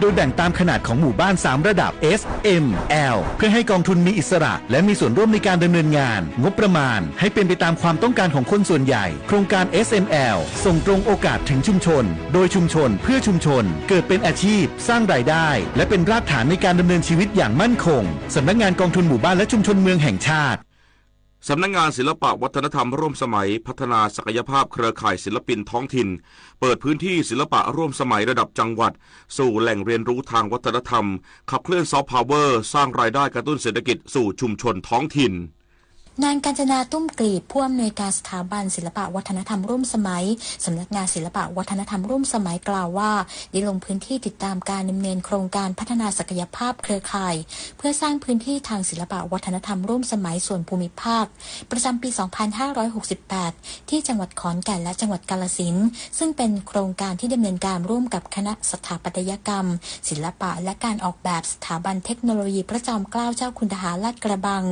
โดยแบ่งตามขนาดของหมู่บ้าน3ระดับ S M L เพื่อให้กองทุนมีอิสระและมีส่วนร่วมในการดำเนินงานงบประมาณให้เป็นไปตามความต้องการของคนส่วนใหญ่โครงการ SML ส่งตรงโอกาสถึงชุมชนโดยชุมชนเพื่อชุมชนเกิดเป็นอาชีพสร้างรายได้และเป็นรากฐานในการดำเนินชีวิตอย่างมั่นคงสำนักงานกองทุนหมู่บ้านและชุมชนเมืองแห่งชาติสำนักงานศิลปวัฒนธรรมร่วมสมัยพัฒนาศักยภาพเครือข่ายศิลปินท้องถิ่นเปิดพื้นที่ศิลปะร่วมสมัยระดับจังหวัดสู่แหล่งเรียนรู้ทางวัฒนธรรมขับเคลื่อนซอฟต์พาวเวอร์สร้างรายได้กระตุ้นเศรษฐกิจสู่ชุมชนท้องถิ่นนางกาญจนาตุ้มกลีบผู้อำนวยการสถาบันศิลปวัฒนธรรมร่วมสมัยสำนักงานศิลปวัฒนธรรมร่วมสมัยกล่าวว่าได้ลงพื้นที่ติดตามการดำเนินโครงการพัฒนาศักยภาพเครือข่ายเพื่อสร้างพื้นที่ทางศิลปวัฒนธรรมร่วมสมัยส่วนภูมิภาคประจำปี 2568 ที่จังหวัดขอนแก่นและจังหวัดกาฬสินธุ์ซึ่งเป็นโครงการที่ดำเนินการร่วมกับคณะสถาปัตยกรรมศิลปะและการออกแบบสถาบันเทคโนโลยีพระจอมเกล้าเจ้าคุณทหารลาดกระบัง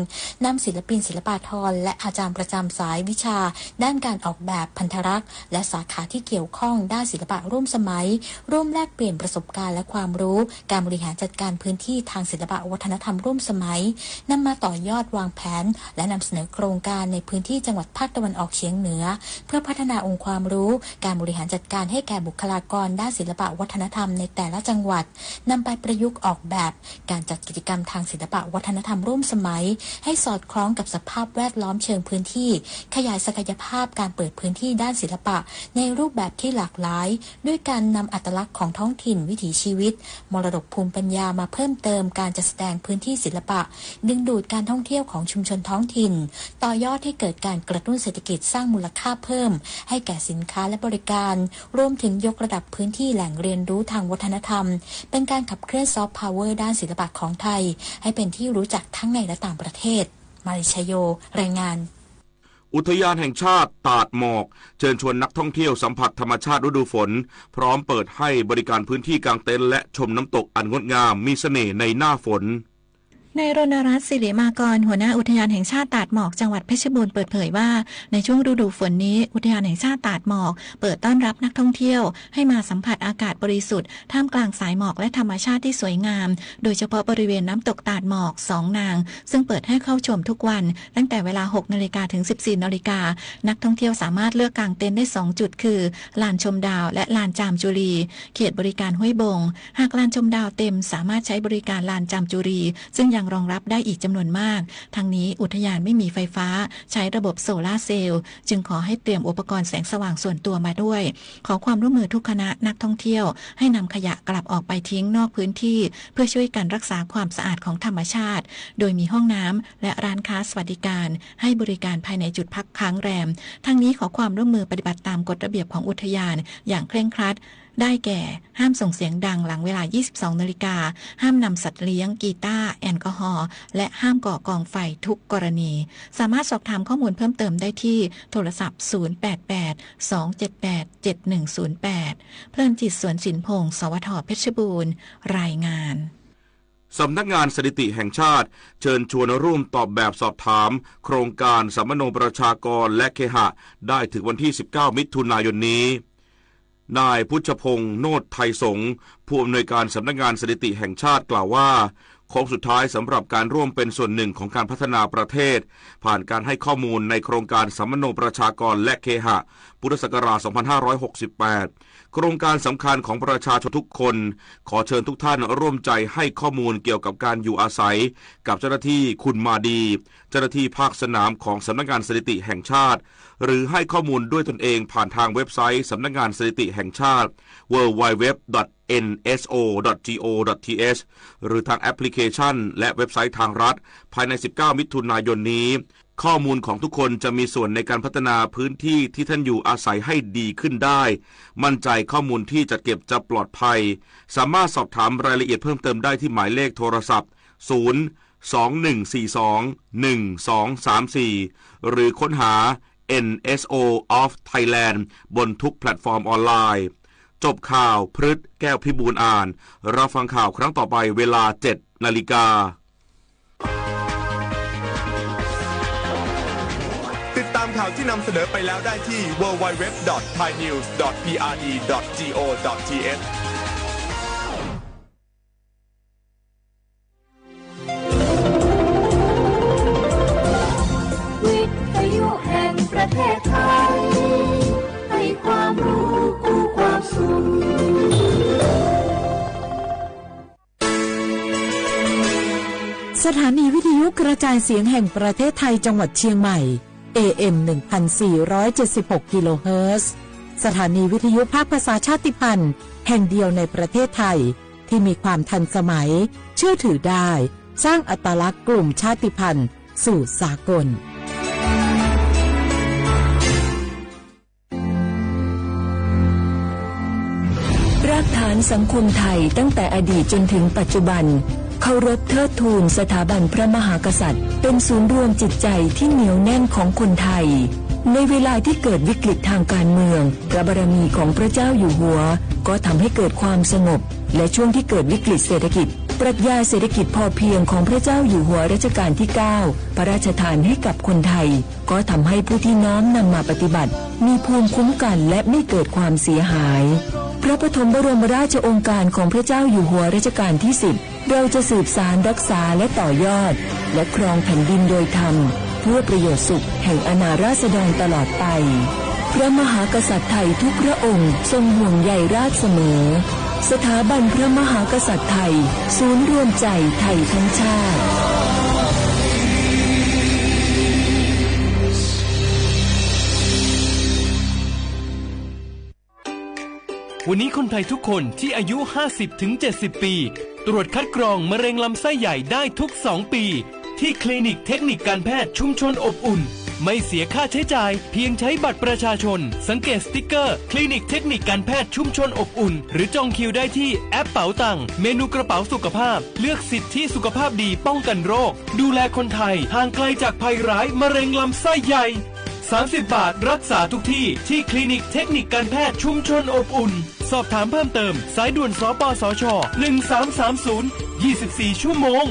นำศิลปินศิลปากรและอาจารย์ประจำสายวิชาด้านการออกแบบพันธรักษ์และสาขาที่เกี่ยวข้องด้านศิลปะร่วมสมัยร่วมแลกเปลี่ยนประสบการณ์และความรู้การบริหารจัดการพื้นที่ทางศิลปะวัฒนธรรมร่วมสมัยนำมาต่อยอดวางแผนและนำเสนอโครงการในพื้นที่จังหวัดภาคตะวันออกเฉียงเหนือเพื่อพัฒนาองค์ความรู้การบริหารจัดการให้แก่บุคลากรด้านศิลปะวัฒนธรรมในแต่ละจังหวัดนำไปประยุกต์ออกแบบการจัดกิจกรรมทางศิลปะวัฒนธรรมร่วมสมัยให้สอดคล้องกับสภาพแวดล้อมเชิงพื้นที่ขยายศักยภาพการเปิดพื้นที่ด้านศิลปะในรูปแบบที่หลากหลายด้วยการนำอัตลักษณ์ของท้องถิ่นวิถีชีวิตมรดกภูมิปัญญามาเพิ่มเติมการจัดแสดงพื้นที่ศิลปะดึงดูดการท่องเที่ยวของชุมชนท้องถิ่นต่อยอดให้เกิดการกระตุ้นเศรษฐกิจสร้างมูลค่าเพิ่มให้แก่สินค้าและบริการรวมถึงยกระดับพื้นที่แหล่งเรียนรู้ทางวัฒนธรรมเป็นการขับเคลื่อนซอฟต์พาวเวอร์ด้านศิลปะของไทยให้เป็นที่รู้จักทั้งในและต่างประเทศมาริชโยรายงานอุทยานแห่งชาติตาดหมอกเชิญชวนนักท่องเที่ยวสัมผัสธรรมชาติฤดูฝนพร้อมเปิดให้บริการพื้นที่กางเต็นท์และชมน้ำตกอันงดงามมีเสน่ห์ในหน้าฝนนายรณรัตน์ศิริมากรหัวหน้าอุทยานแห่งชาติตาดหมอกจังหวัดเพชรบูรณ์เปิดเผยว่าในช่วงฤดูฝนนี้อุทยานแห่งชาติตาดหมอกเปิดต้อนรับนักท่องเที่ยวให้มาสัมผัสอากาศบริสุทธิ์ท่ามกลางสายหมอกและธรรมชาติที่สวยงามโดยเฉพาะบริเวณน้ำตกตาดหมอก2นางซึ่งเปิดให้เข้าชมทุกวันตั้งแต่เวลา 6 นาฬิกาถึง 14 นาฬิกานักท่องเที่ยวสามารถเลือกกางเต็นท์ได้2จุดคือลานชมดาวและลานจามจุรีเขตบริการห้วยบงหากลานชมดาวเต็มสามารถใช้บริการลานจามจุรีซึ่งยังรองรับได้อีกจำนวนมากทั้งนี้อุทยานไม่มีไฟฟ้าใช้ระบบโซลาร์เซลล์จึงขอให้เตรียมอุปกรณ์แสงสว่างส่วนตัวมาด้วยขอความร่วมมือทุกคณะนักท่องเที่ยวให้นำขยะกลับออกไปทิ้งนอกพื้นที่เพื่อช่วยกันรักษาความสะอาดของธรรมชาติโดยมีห้องน้ำและร้านค้าสวัสดิการให้บริการภายในจุดพักค้างแรมทั้งนี้ขอความร่วมมือปฏิบัติตามกฎระเบียบของอุทยานอย่างเคร่งครัดได้แก่ห้ามส่งเสียงดังหลังเวลา 22 นาฬิกาห้ามนำสัตว์เลี้ยงกีตาร์แอลกอฮอล์และห้ามก่อกองไฟทุกกรณีสามารถสอบถามข้อมูลเพิ่มเติมได้ที่โทรศัพท์ 088-278-7108 เพลินจิตสวนสินพงศ์สวท.เพชรบูรณ์รายงานสำนักงานสถิติแห่งชาติเชิญชวนร่วมตอบแบบสอบถามโครงการสัมมโนประชากรและเคหะได้ถึงวันที่ 19 มิถุนายนนี้นายพุทธพงษ์โนฏไทยสงฆ์ผู้อำนวยการสำนักงานสถิติแห่งชาติกล่าวว่าโค้งสุดท้ายสำหรับการร่วมเป็นส่วนหนึ่งของการพัฒนาประเทศผ่านการให้ข้อมูลในโครงการสัมมโนประชากรและเคหะพุทธศักราช 2568 โครงการสำคัญของประชาชนทุกคนขอเชิญทุกท่านร่วมใจให้ข้อมูลเกี่ยวกับการอยู่อาศัยกับเจ้าหน้าที่คุณมาดีเจ้าหน้าที่ภาคสนามของสำนักงานสถิติแห่งชาติหรือให้ข้อมูลด้วยตนเองผ่านทางเว็บไซต์สำนักงานสถิติแห่งชาติ www.nso.go.th หรือทางแอปพลิเคชันและเว็บไซต์ทางรัฐภายใน 19 มิถุนายนนี้ข้อมูลของทุกคนจะมีส่วนในการพัฒนาพื้นที่ที่ท่านอยู่อาศัยให้ดีขึ้นได้มั่นใจข้อมูลที่จัดเก็บจะปลอดภัยสามารถสอบถามรายละเอียดเพิ่มเติมได้ที่หมายเลขโทรศัพท์021421234หรือค้นหา NSO of Thailand บนทุกแพลตฟอร์มออนไลน์จบข่าวพฤษแก้วพิบูลอ่านรับฟังข่าวครั้งต่อไปเวลา 7 นาฬิกาติดตามข่าวที่นำเสนอไปแล้วได้ที่ www.thainews.prd.go.th สถานีวิทยุกระจายเสียงแห่งประเทศไทยจังหวัดเชียงใหม่ AM 1476 กิโลเฮิรตซ์สถานีวิทยุภาคภาษาชาติพันธุ์แห่งเดียวในประเทศไทยที่มีความทันสมัยเชื่อถือได้สร้างอัตลักษณ์กลุ่มชาติพันธุ์สู่สากลรากฐานสังคมไทยตั้งแต่อดีตจนถึงปัจจุบันเคารพเทิดทูนสถาบันพระมหากษัตริย์เป็นศูนย์รวมจิตใจที่เหนียวแน่นของคนไทยในเวลาที่เกิดวิกฤตทางการเมืองพระบารมีของพระเจ้าอยู่หัวก็ทำให้เกิดความสงบและช่วงที่เกิดวิกฤตเศรษฐกิจปรัชญาเศรษฐกิจพอเพียงของพระเจ้าอยู่หัวรัชกาลที่ 9พระราชทานให้กับคนไทยก็ทำให้ผู้ที่น้อมนำมาปฏิบัติมีภูมิคุ้มกันและไม่เกิดความเสียหายพระปฐมบรมราชโองการของพระเจ้าอยู่หัวรัชกาลที่ 10เราจะสืบสานรักษาและต่อยอดและครองแผ่นดินโดยธรรมเพื่อประโยชน์สุขแห่งอาณาราษฎรตลอดไปพระมหากษัตริย์ไทยทุกพระองค์ทรงห่วงใยราชเสมอสถาบันพระมหากษัตริย์ไทยศูนย์รวมใจไทยทั้งชาติวันนี้คนไทยทุกคนที่อายุ 50-70 ปีตรวจคัดกรองมะเร็งลำไส้ใหญ่ได้ทุก 2 ปีที่คลินิกเทคนิคการแพทย์ชุมชนอบอุ่นไม่เสียค่าใช้จ่ายเพียงใช้บัตรประชาชนสังเกตสติ๊กเกอร์คลินิกเทคนิคการแพทย์ชุมชนอบอุ่นหรือจองคิวได้ที่แอปเป๋าตังเมนูกระเป๋าสุขภาพเลือกสิทธิสุขภาพดีป้องกันโรคดูแลคนไทยห่างไกลจากภัยร้ายมะเร็งลำไส้ใหญ่30 บาทรักษาทุกที่ที่คลินิกเทคนิคการแพทย์ชุมชนอบอุ่นสอบถามเพิ่มเติมสายด่วนสปสช1330 24 ชั่วโมง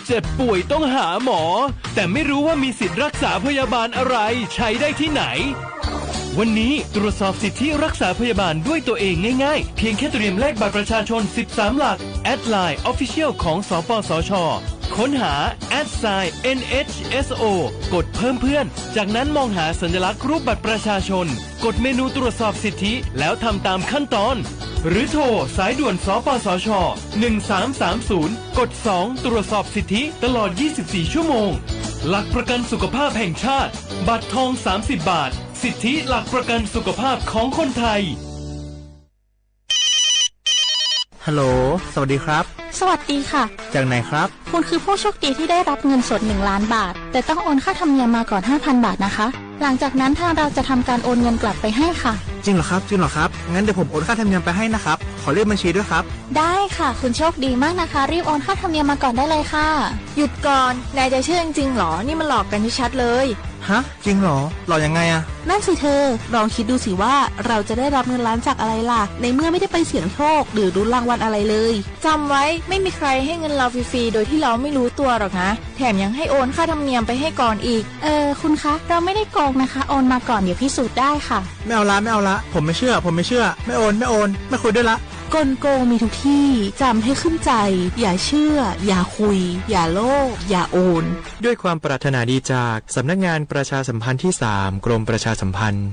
เจ็บป่วยต้องหาหมอแต่ไม่รู้ว่ามีสิทธิ์รักษาพยาบาลอะไรใช้ได้ที่ไหนวันนี้ตรวจสอบสิทธิรักษาพยาบาลด้วยตัวเองง่ายๆเพียงแค่เตรียมเลขบัตรประชาชน13 หลักแอดไลน์ Official ของสปสชค้นหา @NHSO กดเพิ่มเพื่อนจากนั้นมองหาสัญลักษณ์รูปบัตรประชาชนกดเมนูตรวจสอบสิทธิแล้วทำตามขั้นตอนหรือโทรสายด่วนสปสช1330กด2ตรวจสอบสิทธิตลอด24ชั่วโมงหลักประกันสุขภาพแห่งชาติบัตรทอง30 บาทสิทธิหลักประกันสุขภาพของคนไทยฮัลโหลสวัสดีครับสวัสดีค่ะจากไหนครับคุณคือผู้โชคดีที่ได้รับเงินสด1 ล้านบาทแต่ต้องโอนค่าธรรมเนียมมาก่อน 5,000 บาทนะคะหลังจากนั้นทางเราจะทำการโอนเงินกลับไปให้ค่ะจริงเหรอครับงั้นเดี๋ยวผมโอนค่าธรรมเนียมไปให้นะครับขอเลขบัญชีด้วยครับได้ค่ะคุณโชคดีมากนะคะรีบโอนค่าธรรมเนียมมาก่อนได้เลยค่ะหยุดก่อนนายจะเชื่อจริงๆหรอนี่มันหลอกกันชัดเลยฮะจริงเหรอหลอกยังไงอะนั่นสิเธอลองคิดดูสิว่าเราจะได้รับเงินล้านจากอะไรล่ะในเมื่อไม่ได้ไปเสี่ยงโชคหรือลุ้นรางวัลอะไรเลยจำไว้ไม่มีใครให้เงินเราฟรีๆโดยที่เราไม่รู้ตัวหรอกนะแถมยังให้โอนค่าธรรมเนียมไปให้ก่อนอีกคุณคะเราไม่ได้โกงนะคะโอนมาก่อนเดี๋ยวพิสูจน์ได้ค่ะไม่เอาละผมไม่เชื่อไม่โอนไม่คุยด้วยละกลโกงมีทุกที่จำให้ขึ้นใจอย่าเชื่ออย่าคุยอย่าโลภอย่าโอนด้วยความปรารถนาดีจากสำนักงานประชาสัมพันธ์ที่ 3กรมประชาสัมพันธ์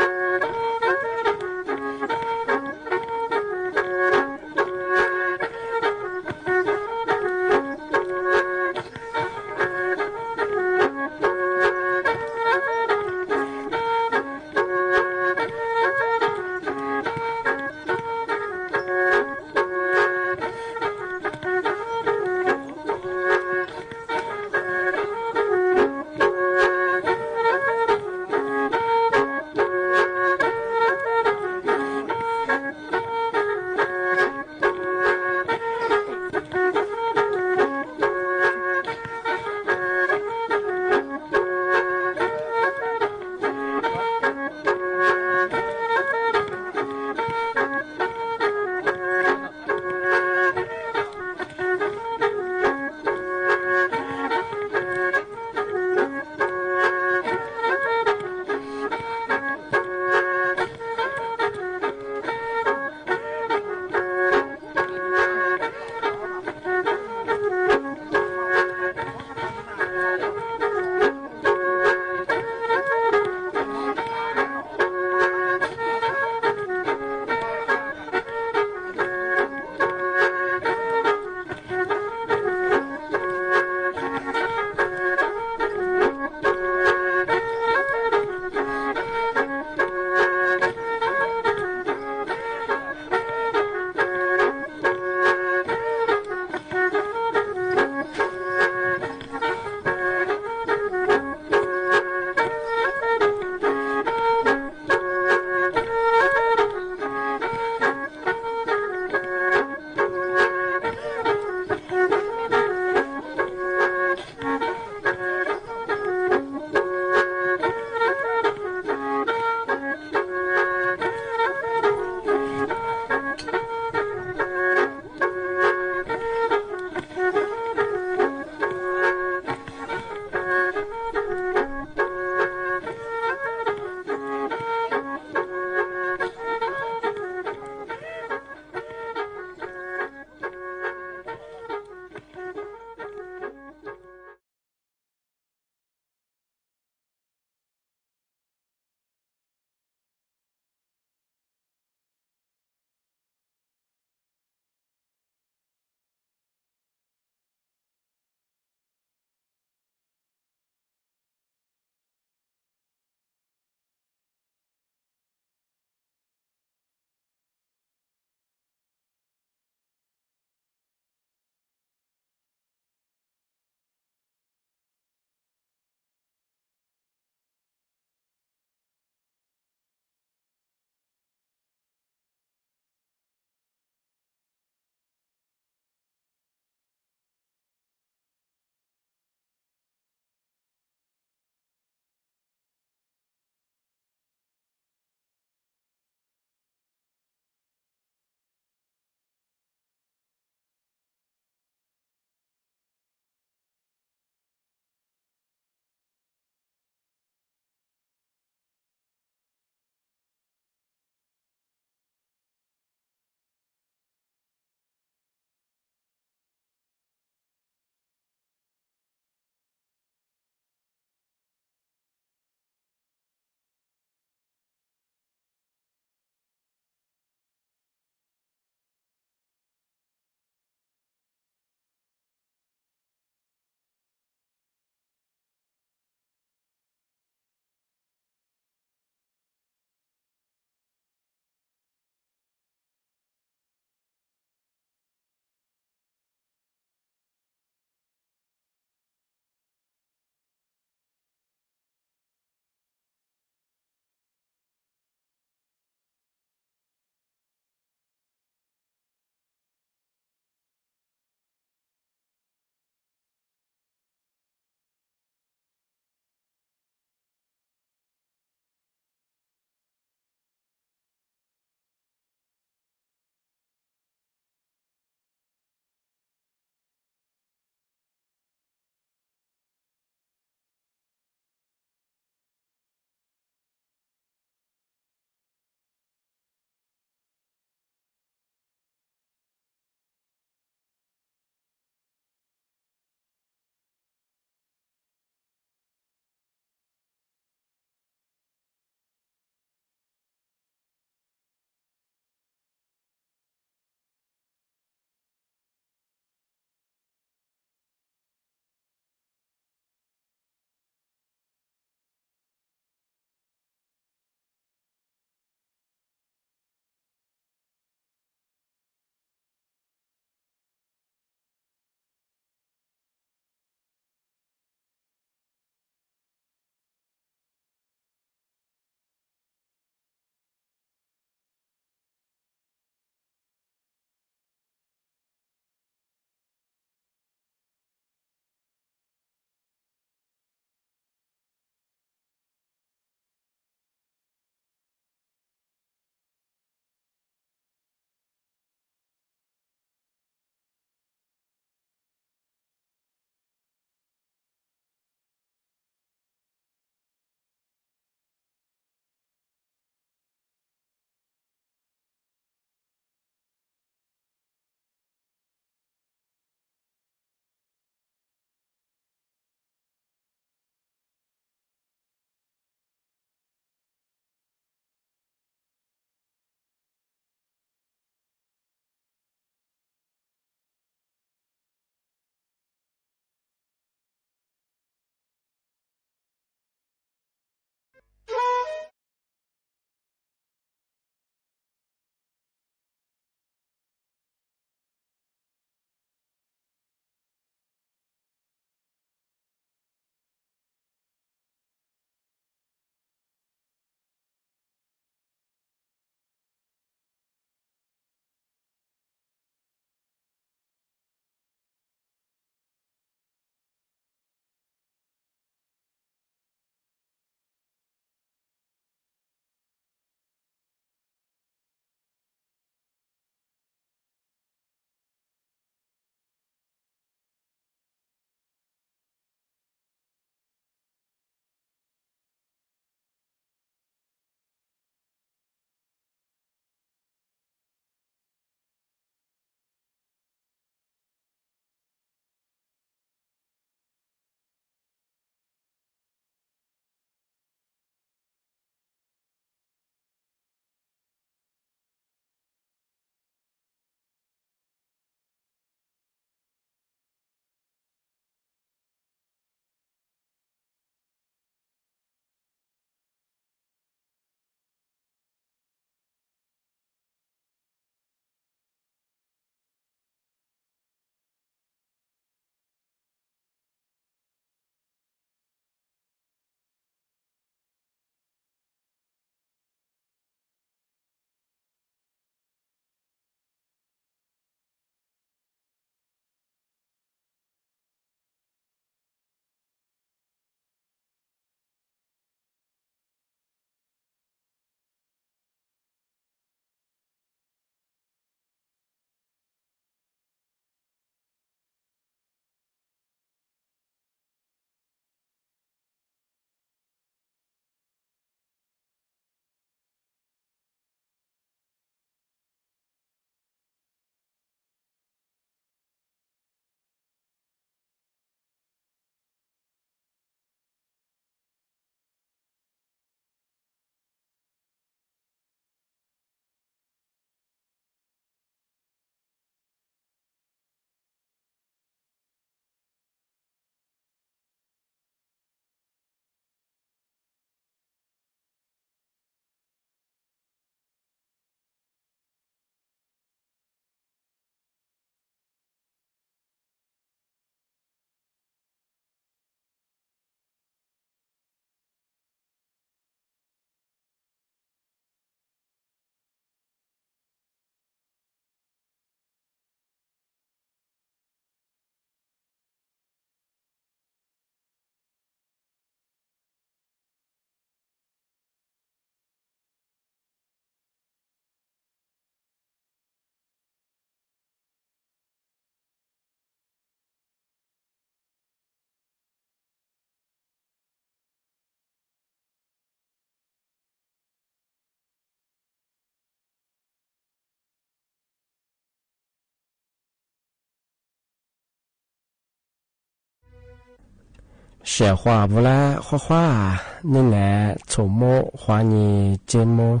写话不啦画画，你来筹摸花你节目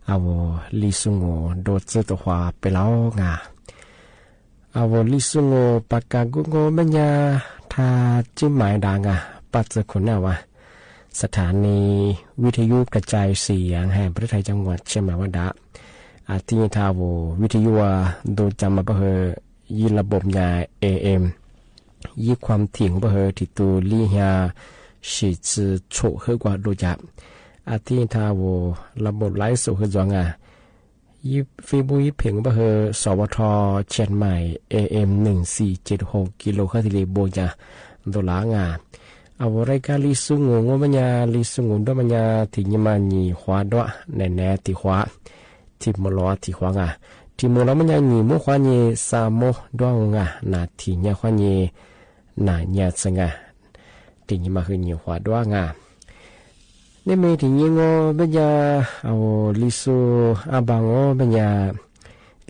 啊我历史我多知的话不老啊啊我历史我把个我们呀他จะหมายดังปัจจุบันนะว่าสถานีวิทยุกระจายเสียงแห่งประเทศไทยจังหวัดเชียงใหม่วัดดะที่ทาววิทยุโดยจำมาเพื่อยีระบบยา AM ยีความถี่ของเพื่อที่ตัวลี่ยาสิจะโฉกเฮกว่าโดยจับที่ทาวระบบไลฟ์สดคือจังยีฟีบุยเพ่งเพื่อสวทเชียงใหม่ AM 1476กิโลเฮิรตซ์โบยาโดลางเอารายการลิสุงงมันยาลิสุงด้วยมันยาที่ยมานีขวาด้วยแน่ๆที่ขวาที่มลอที่ขวางที่มลอมันยานีมุขวานีสามโมด้วยนาที่ยาขวานีนาญาสงที่ยมาคือนีขวาด้วยนี่มีที่ยงมันยาเอาลิสุอาบังมันยา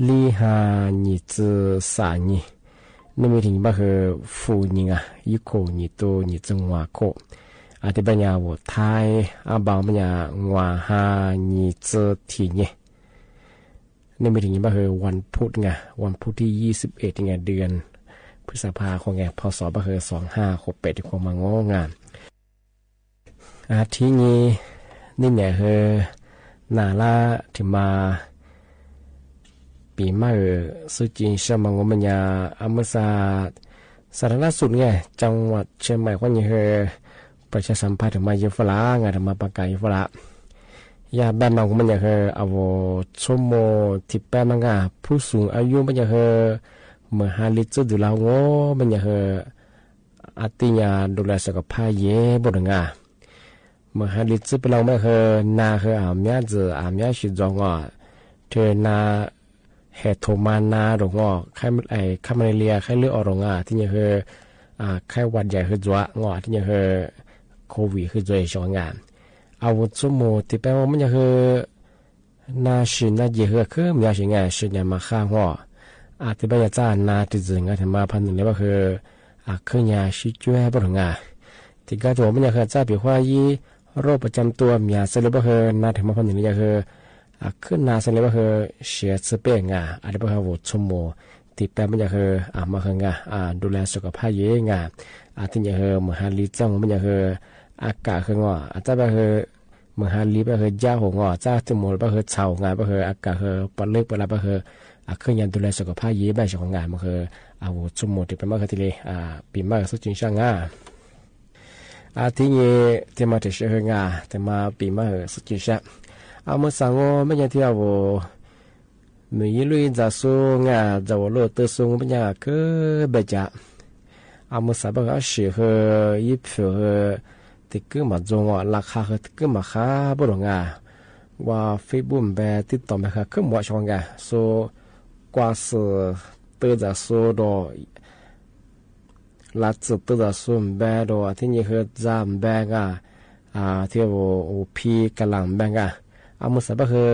ลิหานีจืสานีนี่มีถึงบ้าคือฟูนิงยุโคนิโตนิจังหวะโคที่ปัญญาวัวไทยอาบางปัญญาหวาฮานิเจทีเนี่ยนี่มีถึงบ้าคือวันพุธวันพุธที่21เดือนพฤษภาคมพศบ้าคือ2568ที่ความงองานที่นี้นี่เนี่ยคือนาลาที่มาปีใหม่สุจินเชียงใหม่มันยาอเมซาสาธารณสุขจังหวัดเชียงใหม่คนนี้คือประชาสัมพันธ์ถึงมาเยอะฝรั่งถึงมาประกาศฝรั่งยาแบนมันยาคือเอาชั่วโมงที่แปมันผู้สูงอายุมันยาคือเมื่อหาลิจุดดูแลงมันยาคืออาติยาดูแลสุขภาพเย่บุญเมื่อหาลิจุดไปเราไม่คือนาคืออาเมียจะอาเมียชิจงเธอนาเหตุโทมานาหรือว่าไข้คามาเรียไข้เลือดออกที่นี่คือไข้หวัดใหญ่คือจัวที่นี่คือโควิดคือจัวช่วงงานเอาสมมติที่แปลว่ามันคือนาชินาเยอะคือมันยังไงชินามาข้างที่แปลว่าจ้านาที่จริงที่มาพันหนึ่งเลยก็คือคือยาชิจุ้ยบุญงาที่ก็จะมันยังคือจ้าปีว่ายี่โรคประจำตัวมีสรุปก็คือนาที่มาพันหนึ่งนี่คือขึ้นนาเสร็จแล้วก็คือเสียสเปงอะไรก็คือวัดชมโมที่แปลมันจะคือมาคืดูแลสุขภาพเยอะที่จะคือมหาลีจังมันจะคืออากาศคือจ้าก็คือมหาลีก็คือจ้าหัวจ้าที่หมดก็คือเฉาก็คืออากาศคือปลึกปลาก็คือขึ้นยันดูแลสุขภาพเยอะแบบของงานมันคือวัดชมโมที่แปลมันคือที่เลยปีใหม่สุดจริงช่างที่นี้ที่มาถึงเชื่องที่มาปีใหม่สุดจริงช่างเอามาสั่งไม่ยังที่เอามีลุยจะส่งจะว่าเราตัวส่งไม่ยังก็แบบจะเอามาสั่งแบบว่าสิคือยิบคือที่ก็มาจงราคาคือที่ก็มาค่าบริษัทว่าเฟซบุ๊กแบบติดต่อมาค่ะก็หมดช่องso กว่า是ตัวจะส่งดอลัดจะตัวจะส่งแบบดอที่นี่คือจำแบบที่ว่าพีกำลังแบบอามุสบะคือ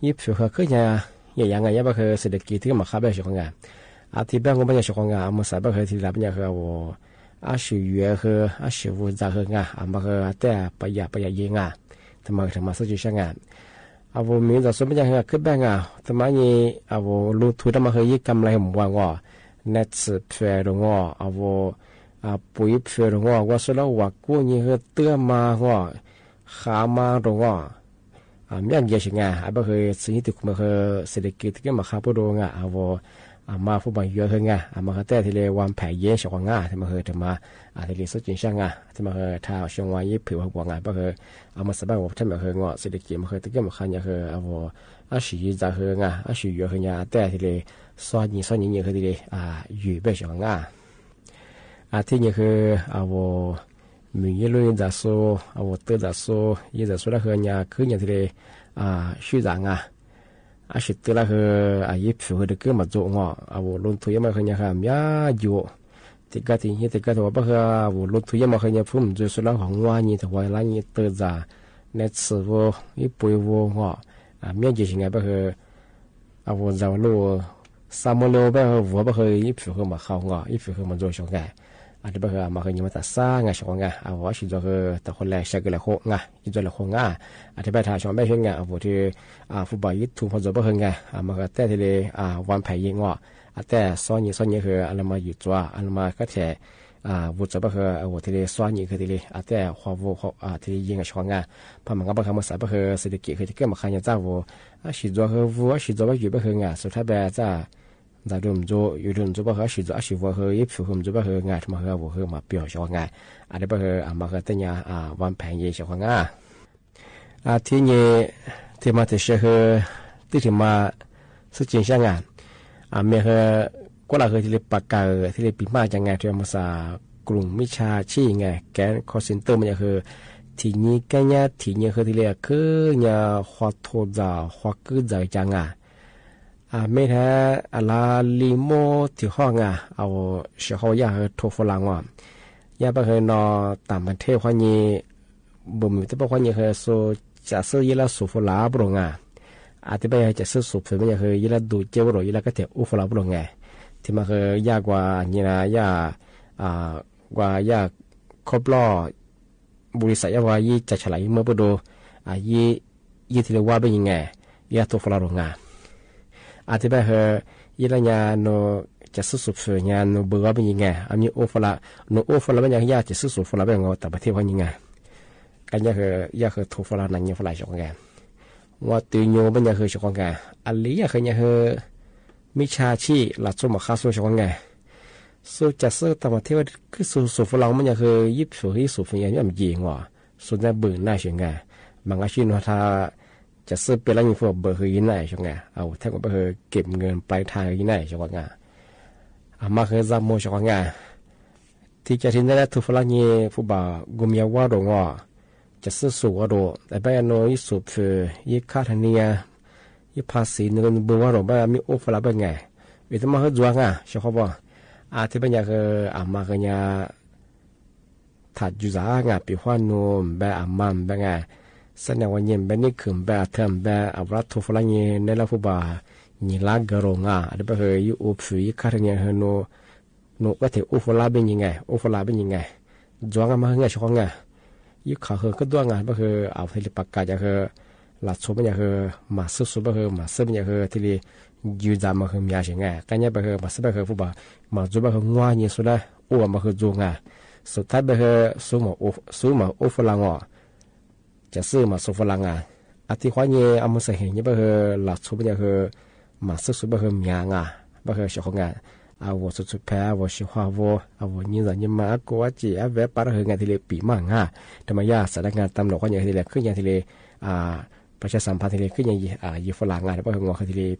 ยิบคือคืออย่างไงบะคือเศรษฐกิจที่มาค้าแบบของงานที่แบงก์ก็ไม่ใช่ของงานอามุสบะคือที่รับเนี่ยคือว่าสิเยอะคือสิวุฒิคืองานมาคือแต่ประหยัดยิงทำไมสุดที่ช่างงานว่ามีแต่ส่วนไม่ใช่คือแบงก์ทำไมนี่ว่าลงทุนมาคือยิ่งกำไรหมดว่าเน็ตเฟร์งว่าปุ๋ยเฟร์ว่าสุดแล้วว่ากู้นี่คือเตื้อมาขามาตรงมีอันเยอะชิงบ่เคยสิ่งที่คุณมาเคยเศรษฐกิจที่มาข้าพโดมาผู้บริเยอะมาแต่ที่เรียกว่าแผ่เยอะชงที่มาเคยทำมาที่เรียกสุดจริงช่างที่มาเคยท้าช่วงวัยผิวหัวบ่เคยมาสบายว่าที่มาเคยเศรษฐกิจมาเคยที่มาขันยาเคยสีจะเคยสีเยอะแต่ที่เรียกซ้อนยิงเยอะที่เรียกอยู่แบบชงที่นี่คือมีเยอะเลยจะสู้ตัวจะสู้ยี่จะสู้แล้วคือยาคืออย่างที่เลยชื่อจังสุดตัวแล้วคือยิบผิวคือเกิดมาโจงลงทุนมาคือยามีอยู่ที่ก็ที่ตัวบ่คือลงทุนมาคือยาพุ่มจะสู้แล้วของว่านี่ถือว่าร้านนี้ตัวจะเน็ตสืบยี่ปุยวัวมีเยอะจริงบ่คือจะรู้สามโลบ่คือวัวบ่คือยิบผิวคือมาเข้ายิบผิวคือมันโจชงแก่ อันนี้คือมาเคยยังมาตัดซ่างาชงงาเอาว่าชิจคือแต่คนแรกใช้กันเลยโคงาชิจเลยโคงาอันที่ไปทางชงไม่ใช่งาเอาที่ฟุตบอลยิทุ่งพอจบเพิ่งงามาคือแต่ที่เลยวันแผ่ยิงว่าแต่ซ้อนยี่คืออันมาอยู่ตัวอันมาก็แค่วุฒิจะคือเอาที่เลยซ้อนยี่คือที่เลยแต่ความวุที่ยิงกับชงงาพอมันก็บางครั้งมันสายคือเศรษฐกิจคือที่เกิดมาขยันจ้าวุชิจคือวุชิจว่าอยู่เพิ่งงาสุดท้ายแบบจ้า在这么做，有种做不合适做，是不合一批合做不合爱，他们合不合嘛表小爱，这不合嘛合等下玩便宜小爱，天热天嘛的时候，对天嘛是真相没合过来合ที่ปากกาที่ปีมาจังไงที่มาสากลุ่มมิชาชีไงแกนคอเซ็นเตอร์มันจะคือทีนี้แกเนี่ยทีนี้คือที่เรียกคือเนี่ยหัวโทจ่าหัวกือจ่าจังไม่แท้อะไรลิโมที่ห้องเอาเสียเขาอยากโทรฝรั่งว่าอยากไปเห็นนอต่างประเทศคนนี้บ่มีที่พวกคนนี้คือสูจะซื้อยี่ละสูฝรั่งบลงอาจจะไปจะซื้อสูฝรั่งมันคือยี่ละดูเจ้าบลงยี่ละก็เถอะฝรั่งบลงที่มันคือยากกว่านี่นะยากว่าอยากครบล้อบริษัทยากว่ายี่จะฉลาดเมื่อไปดูยี่ที่เรียกว่าเป็นยังไงยี่โทรฝรั่งบลงอาจจะไปเหยี่ละยาโนจะสู้สุดฝืนยาโนเบื่อเป็นยังไงอันนี้โอฟละโนโอฟละเป็นยังยากจะสู้สุดฟละเป็นงอแต่ประเทศว่ายังไงกันยาคือทุฟละนั่นยังฟละชงไงว่าตีโยเป็นยังคือชงไงอันนี้คือยังคือมิชาชีหลักสมข้าสู้ชงไงสู้จะสู้แต่ประเทศว่าคือสู้สุดฟละมันยังคือยิบฝืนยิบสุดฝืนยังไม่ยิงว่ะสู้ได้เบื่อหน้าชงไงบางอาชีพว่าถ้าจะซื้อเป็นแล้วยังพวกเบอร์คือยังไงชงไงเอาแท่งเบอร์เก็บเงินปลายทางยังไงชงไงมาคือจำโมชงไงที่จะทิ้งได้ทุกฝรั่งยี่ผู้บ่าวกุมยาวดงจะซื้อสูงดแต่ไปอันนี้สูบคือยี่ค่าธรรมเนียยี่ภาษีเงินบัวดงไปมีโอฝรั่งเป็นไงวิธีมาคือจวงชงเขาบอกที่เป็นอย่างคือมาคือเนี่ยถัดอยู่จากปีหัวนูแบบมันเป็นไงแสดงว่าเนี่ยเป็นนี่คือแบบเทอมแบบเอารัฐทุกฝรั่งยี่ในละผู้บ่าวนี่ลากกระโงเดี๋ยวไปคือยูอุบฝีคาร์เนียเฮโนก็ถืออุฟลาเป็นยังไงอุฟลาเป็นยังไงจวงมาเงี้ยชงยูขาคือก็ตัวงานไปคือเอาที่ปากกาจะคือหลัดชมเป็นยังคือมาซื้อสุบไปคือมาซื้อเป็นยังคือที่ยูจามาคือมีอะไรไงกันเนี่ยไปคือมาซื้อไปคือผู้บ่าวมาจูไปคืองัวเนี่ยสุดละอ้วนมาคือจวงสุดท้ายไปคือสู้มาอุฟลางจะซื้อมาสุฟลางอาทิตย์วันนี้เอามาใส่เห็นเนี่ยไปคือหลัดชมเป็นยังคือมาซื้อสุบไปคือมีอะไรไปคือชงเอาวัวสุดแพ้วัวชิวาวัวเอาวัวยิ่งจะยิ่งมากกว่าจีเอฟเวปาร์เฮงานที่เลยปีมั่งทำไมยาสำนักงานตำรวจก็ยังที่เลยขึ้นยังที่เลยประชาสัมพันธ์ที่เลยขึ้นยังยี่ฝรั่งแล้วก็งอที่เลย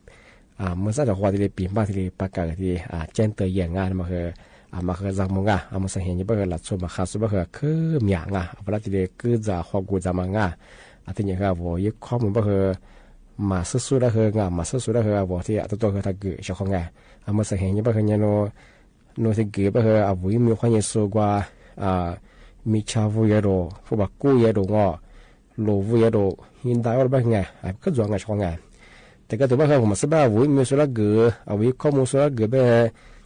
เมื่อสักวันที่เลยปีมั่งที่เลยประกาศที่แจ้งเตือนอย่างงานมาคือจังมงเอามาเห็นยี่ไปคือหลักสูตรมาขาสุบคือมีอะไรเวลาที่เลยคือจะขวกูจะมังอาทิตย์นี้ครับวัวยี่ข้อมูลก็คือมาสู้ได้คือมาสู้ได้คือวัวที่ตัวคือทักเกอชอบไงอามาเห็นยี่ไปคือเนี่ยโนที่เกี่ยวไปคืออาวุธมีความยิ่งสูงกว่ามีชาววุยโดผู้บักกู้ยโดงอโลวุยโดหินได้ว่าเป็นไงก็จวงไงชอบไงแต่ก็ถือว่าคือผมสบายอาวุธมีสุราเกออาวุธข้อมูลสุราเกอแบบ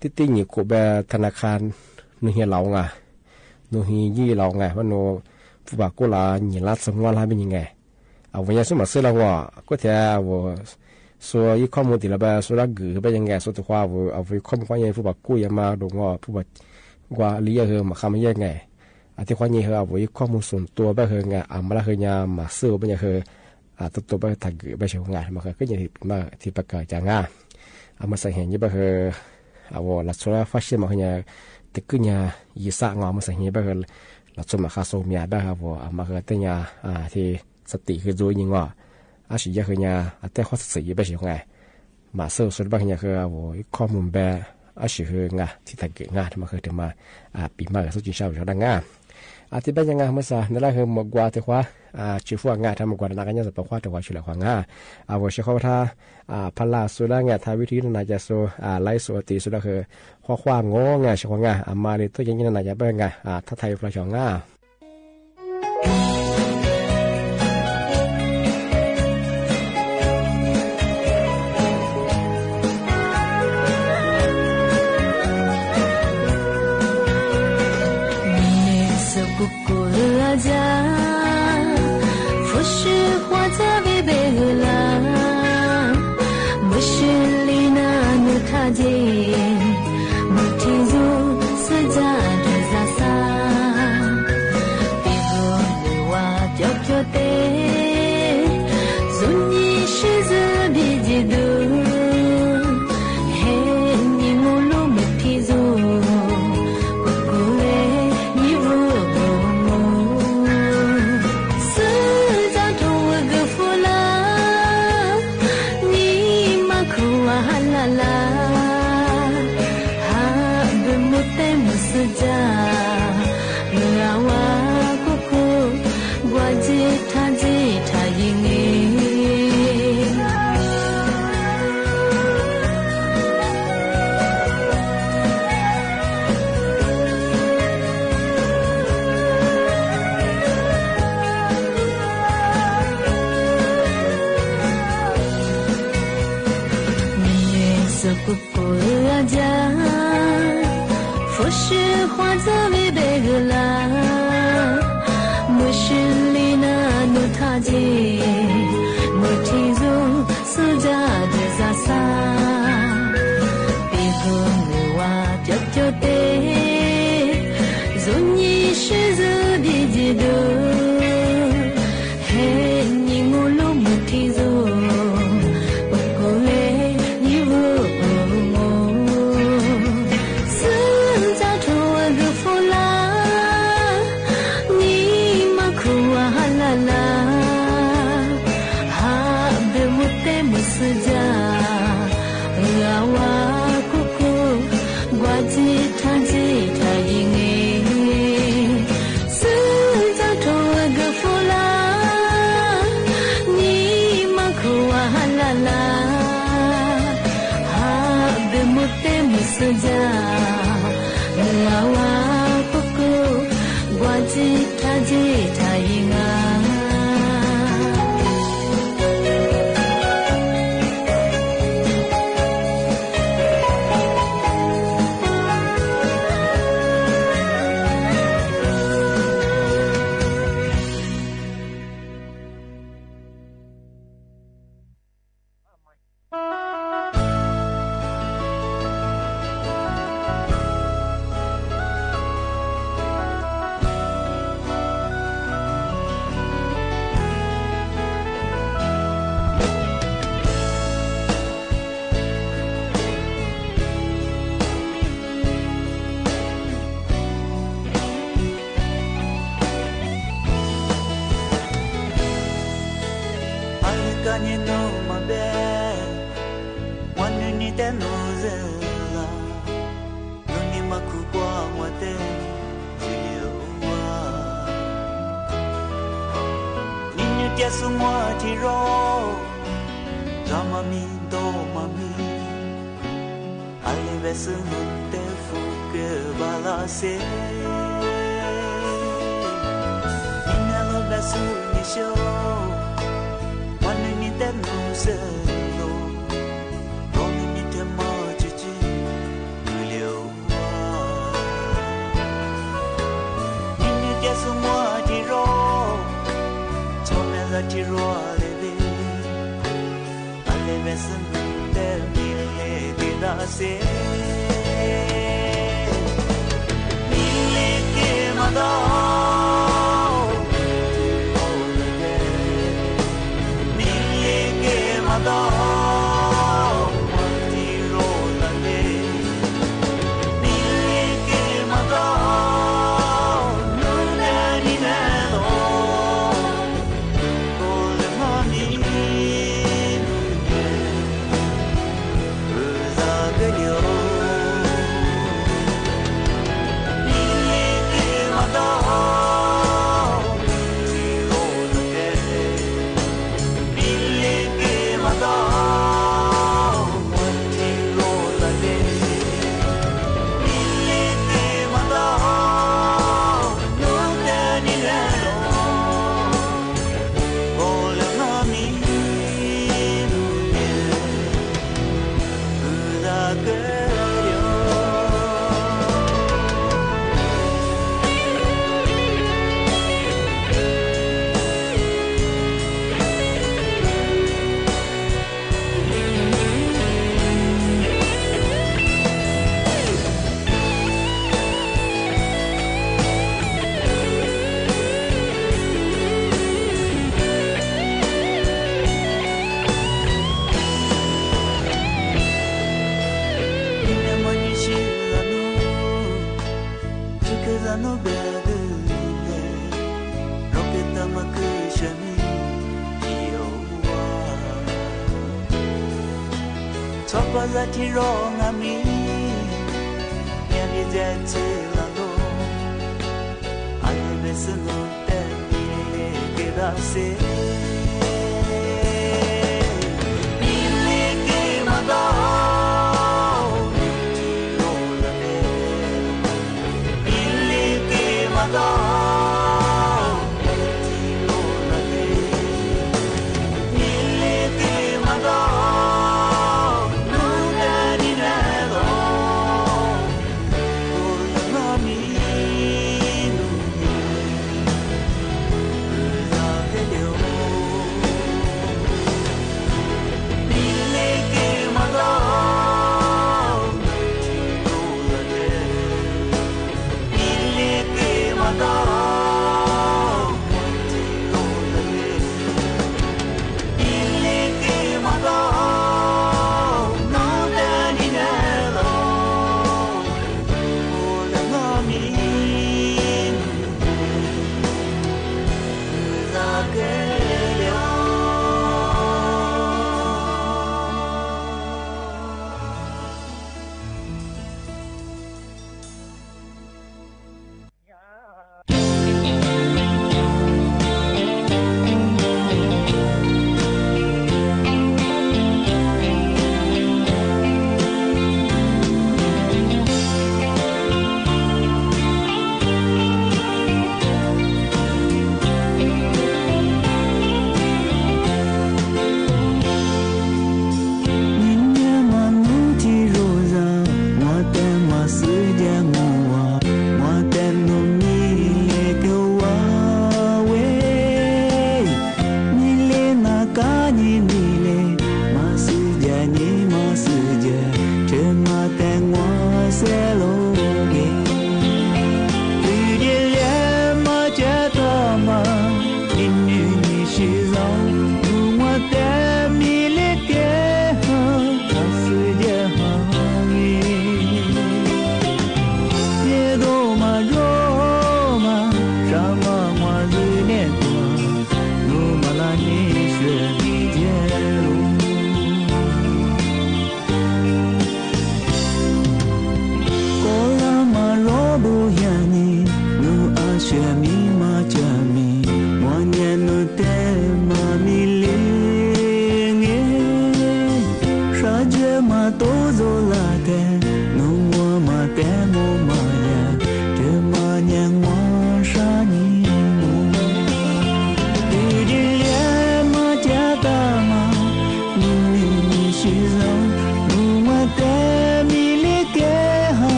ที่ติ่งอยู่กับแบบธนาคารนู่นเหี้ยเหล่าไงนู่นเหี้ยยี่เหล่าไงว่าโนผู้บักกู้ละหญิงรัดสมว่าละเป็นยังไงเอาไว้ยังสมัครเสื้อละว่าก็แท้ว่าส่วนอีกข้อมูลที่เราแบบสุรากือไปยังไงสุดท้ายว่าเอาไว้ข้อมูลยังผู้บักกู้ยังมาดูว่าผู้บักว่าลีเหอมาคำยังไงอาทิตย์วันนี้เหอเอาไว้ข้อมูลส่วนตัวไปเหอไงมาละเหอยามาซื้อไปยังเหอตัวไปถักกือไปเชียวงานมาก็ยังที่มาที่ประกาศจางเอามาใส่เห็นยี่ไปเหอเอาว่าลักษณะฟาชั่นมาเหอยาตึกเนี่ยยี่สะงอมาใส่เห็นไปเหอลักษณะคาโซมีได้ครับว่ามาเหอแต่เนี่ยที่สติคือดูยิ่งว่าอาชีพคือเนี่ยแต่ข้อสื่อไปเสียงไงมาเซอร์สุดบางอย่างคือว่าข้อมูลแบบอาชีพคือไงที่ทำเก่งงานที่มาเคยถึงมาปีมากสุดจีนชาวชาวดังงานอาทิตย์เป็นยังไงเมื่อสักนั่นแหละคือหมกว่าที่ว่าชีฟัวงานทำหมกว่านักการจะประกวดแต่ว่าชุดละควางว่าเชื่อเขาถ้าพลาสุดละไงทาวิธีนั้นอาจจะโซไล่สุติสุดละคือข้อความงงไงเชื่อเขาไงมาในตัวยังนั้นอาจจะเป็นไงถ้าไทยประชาชน Mother 错过了天若阿米，眼里在吃了路，阿尼没事路的你给到谁？你离给马到，你路了的，你离给马到。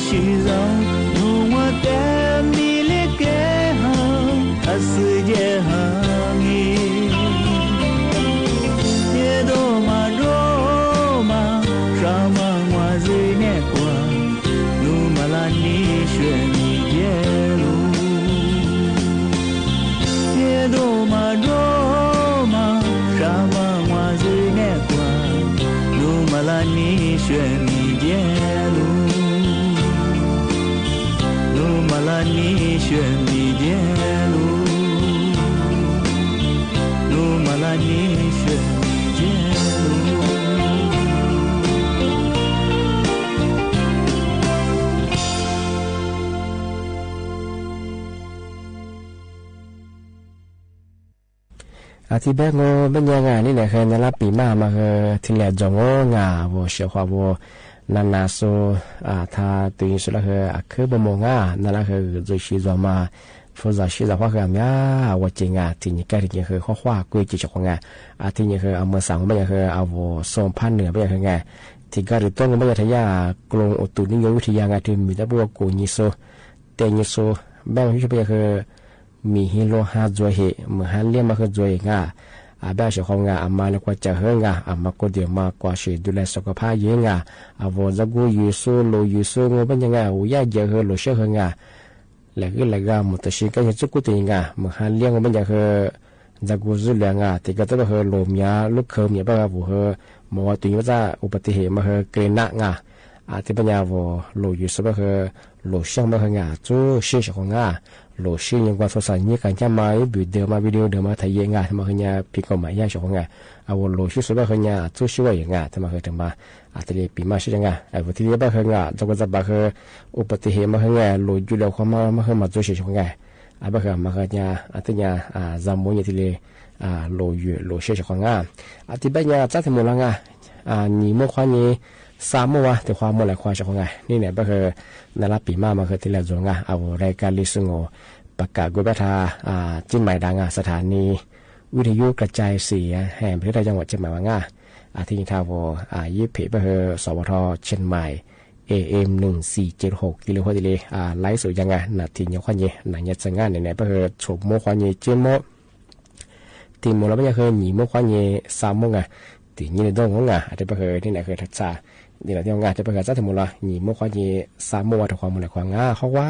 西拉尼旋米耶路，努马拉尼旋米耶路，努马拉尼旋米耶路。อาทิตย์แรกงูเป็นยังไงนี่แหละคือในรับปีมามาคือที่เหลือจงงาวัวเสียความวัวนานาโซถ้าตัวนี้สุดละคือบมงานั่นละคือจุดชีจอมาฟูจะชีจะว่าคืออะไรว่าจริงที่นี่ก็ที่นี่คือข้อว่ากุยจิตของงาที่นี่คือเอามือสั่งไม่ใช่คือเอาวัวส่งพันเหนือไม่ใช่คือไงที่การิต้นไม่ใช่ทายากลงอุตุนิยมวิทยางาที่มีแต่บัวกุยิโซเตยิโซแบ่งที่ไม่ใช่คือมีฮิโลฮาจวยเหมือนฮันเลียมาคือจวยงาแบบเฉพาะงาอามาแล้วก็จะเฮงามาก็เดี๋ยวมากว่าชีดูแลสุขภาพเยอะงาวัวจะกูยูซูโลยูซูงูเป็นยังไงอุยาเยอะเฮโลเชื่อเฮงาแล้วก็มุตชิกันยังจุกุติงาเหมือนฮันเลียงเป็นยังเฮจะกูจุเลียงที่ก็ต้องเฮโลมียลูกเขยมีบ้างวัวเฮมัวตัวนี้ว่าอุบัติเหตุมาเฮเกรนักงาที่เป็นยังวัวโลยูซูเฮโลเชื่อมาเฮงาจูเชื่อของงาโลชิยังกว่าสสัญญาการจะมาบิดเดิมมาวิดีโอเดิมมาถ่ายงานทำมาขยันพิกอมาย่าชงงาเอาโลชิสุดขยันจูช่วยงานทำมาขยันมาที่เรียปีมาชิยังงาวันที่เรียบขยันจะก็จะบาคืออุบัติเหตุมาขยันโลจุดแล้วความมาขยันมาจูช่วยชงงาบาคือมาขยันที่เนี่ยจำมวยที่เรียโลยูโลชิชงงาที่บ้านเนี่ยจัดที่มูลงานี่มุขวานี้สามมัวแต่ความมัวหลายความชงงานี่เนี่ยบาคือนั่นละปีมาคือที่เรียจงงาเอารายการลิสงโอประกาศกุบทาจิ้นใหม่ดังสถานีวิทยุกระจายเสียงแห่งประเทศจังหวัดเชียงใหม่ว่างที่ทาวยิบเพไปเฮสวทเชียงใหม่ AM 1476กิโลเฮิรตซ์เลยไลฟ์สดยังไงนาทีนี้ขวัญเย่หนังยัดสังงานในไปเฮชมโมขวัญเย่เจมโมทีมเราไม่ใช่เฮหนีโมขวัญเย่สามโมงทีนี้ในดงของที่ไปเฮที่ไหนเฮทัศน์นี่แหละที่งานที่ไปเฮจัดถึงมูลหนีโมขวัญเย่สามโมงวัดความมูลความเขาว่า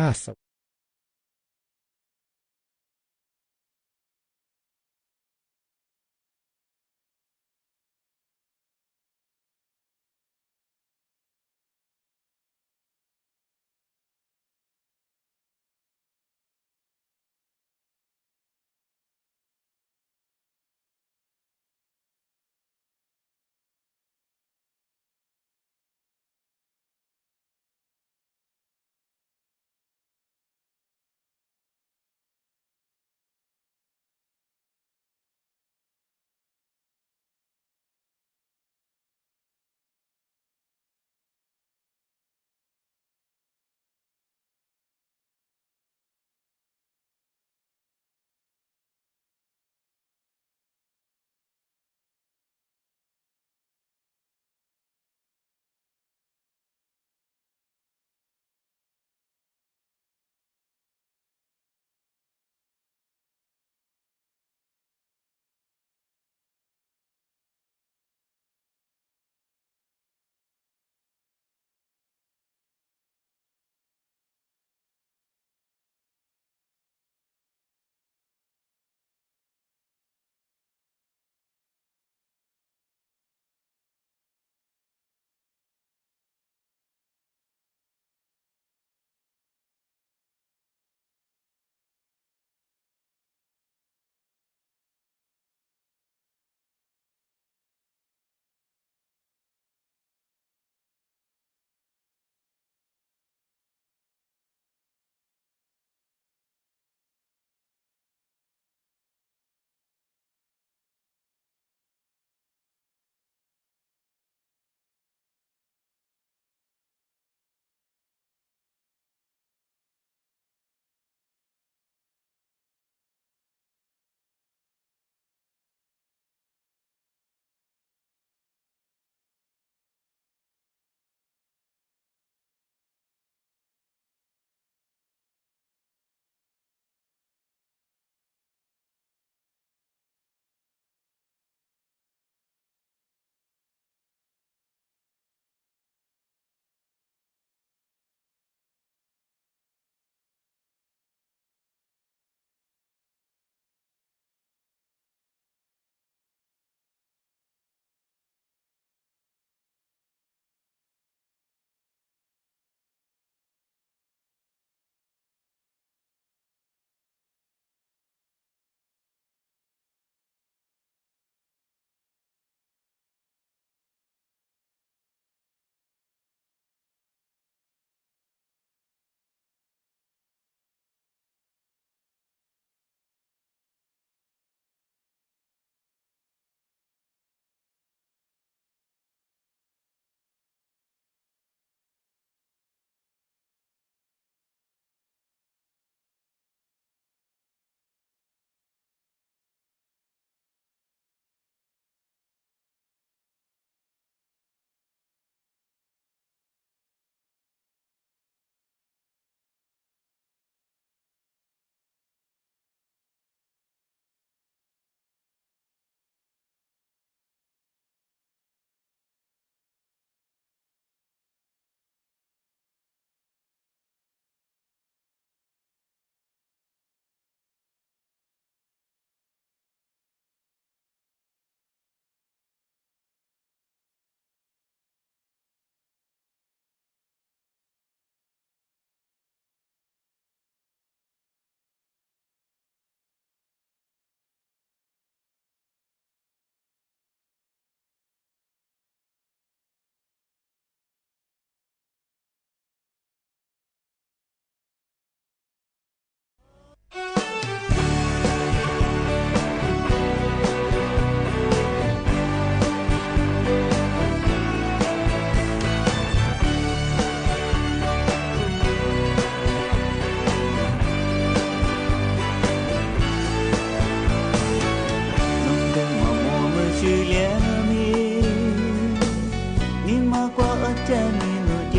你马瓜在你路家，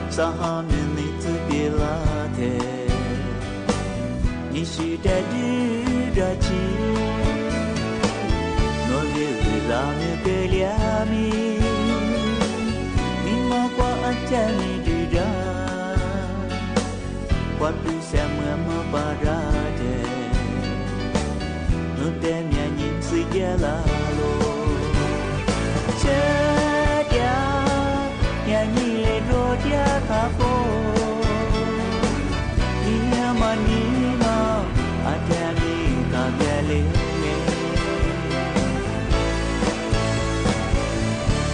撒哈米你自别拉的，你是在日着起，诺里为拉米给俩米，你马瓜在你日着，我比什么么巴拉的，诺得面你自己拉罗。ya ni le ro dia ka po ni ma ni ma a ta ni ka bia le ne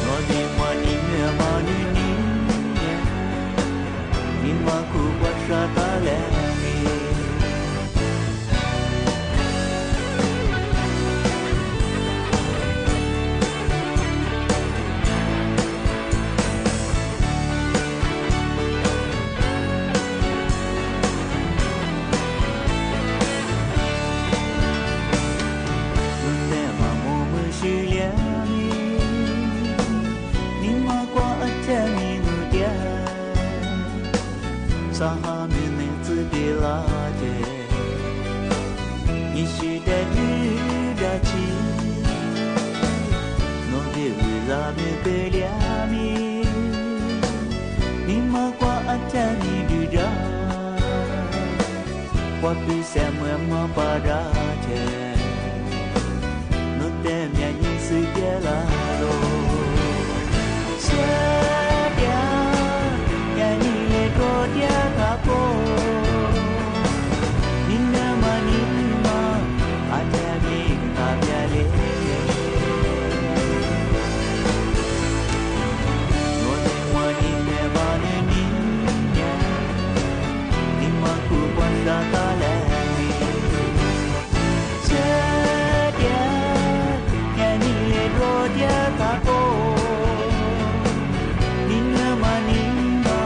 no ni ma ni ma ni ni ma ku wa sha ta le撒哈米内自别拉的，你是在日着起，诺的为拉米贝俩米，你马瓜在你日着，我比什么么巴拉的，诺的面你是别拉罗。dia kapo ninna manima atami kabyale none wani me bane ninya nimma ku panda tale dia yani le ro dia kapo ninna manima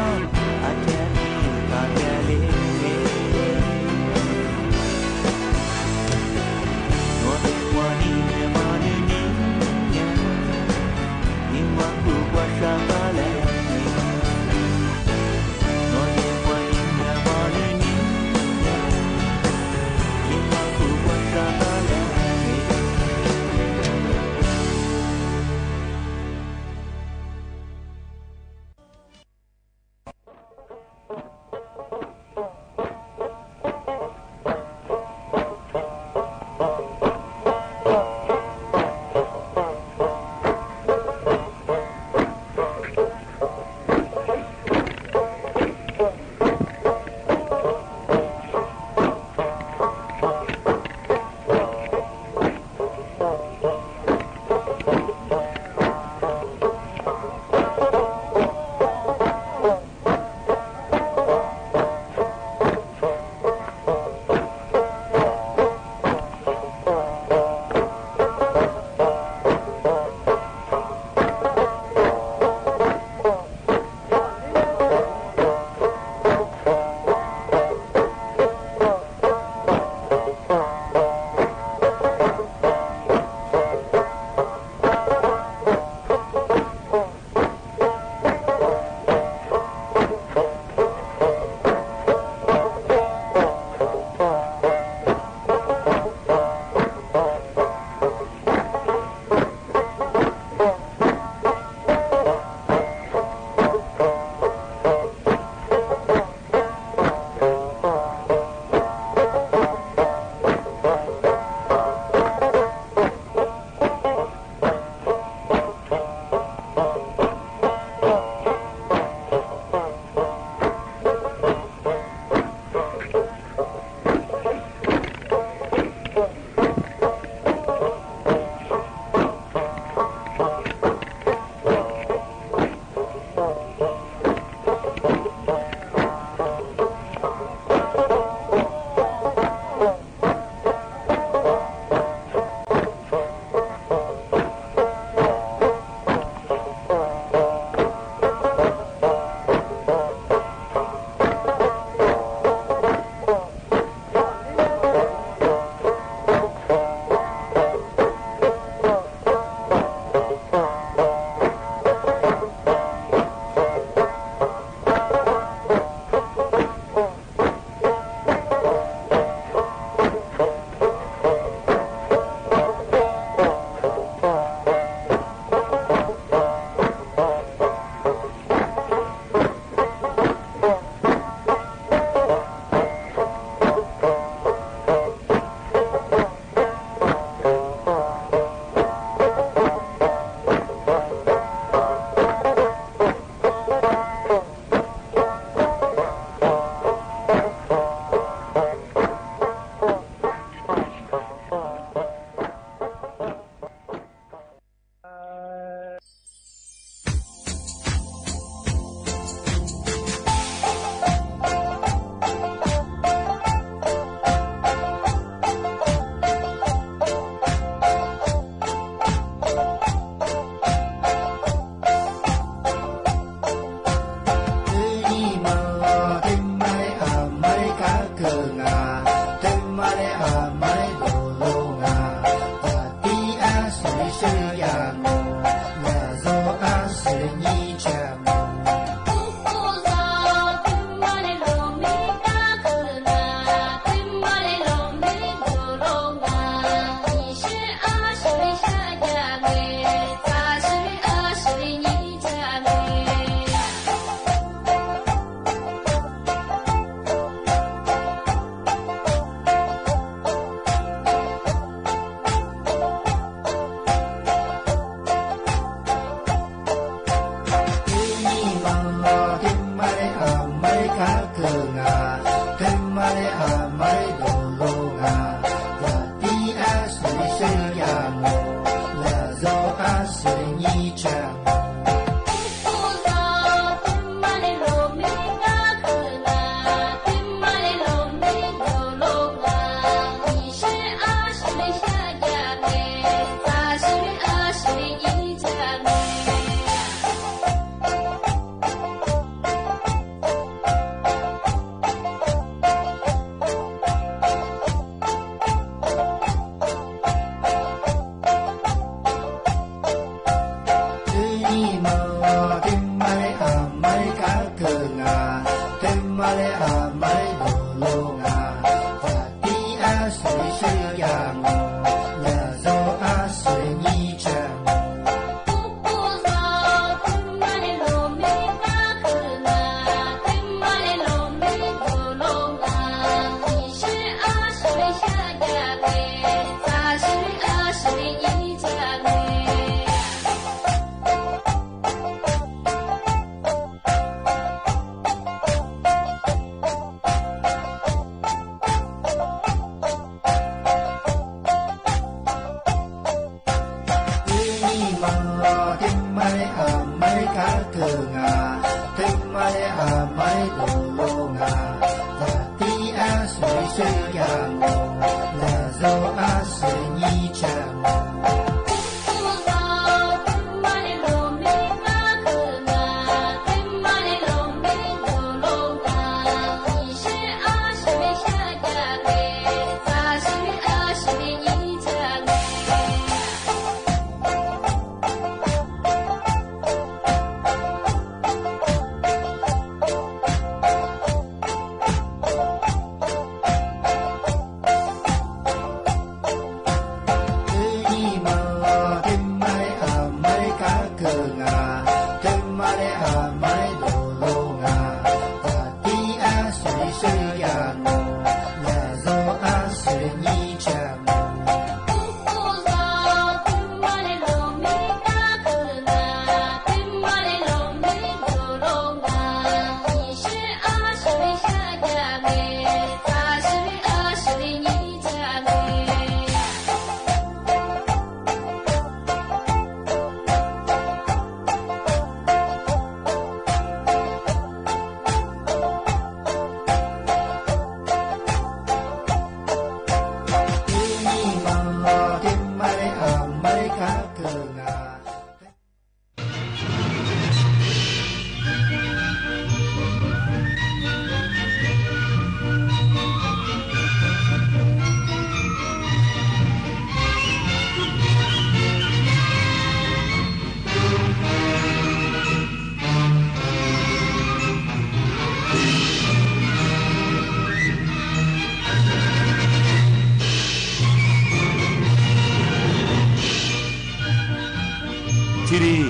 ที่นี่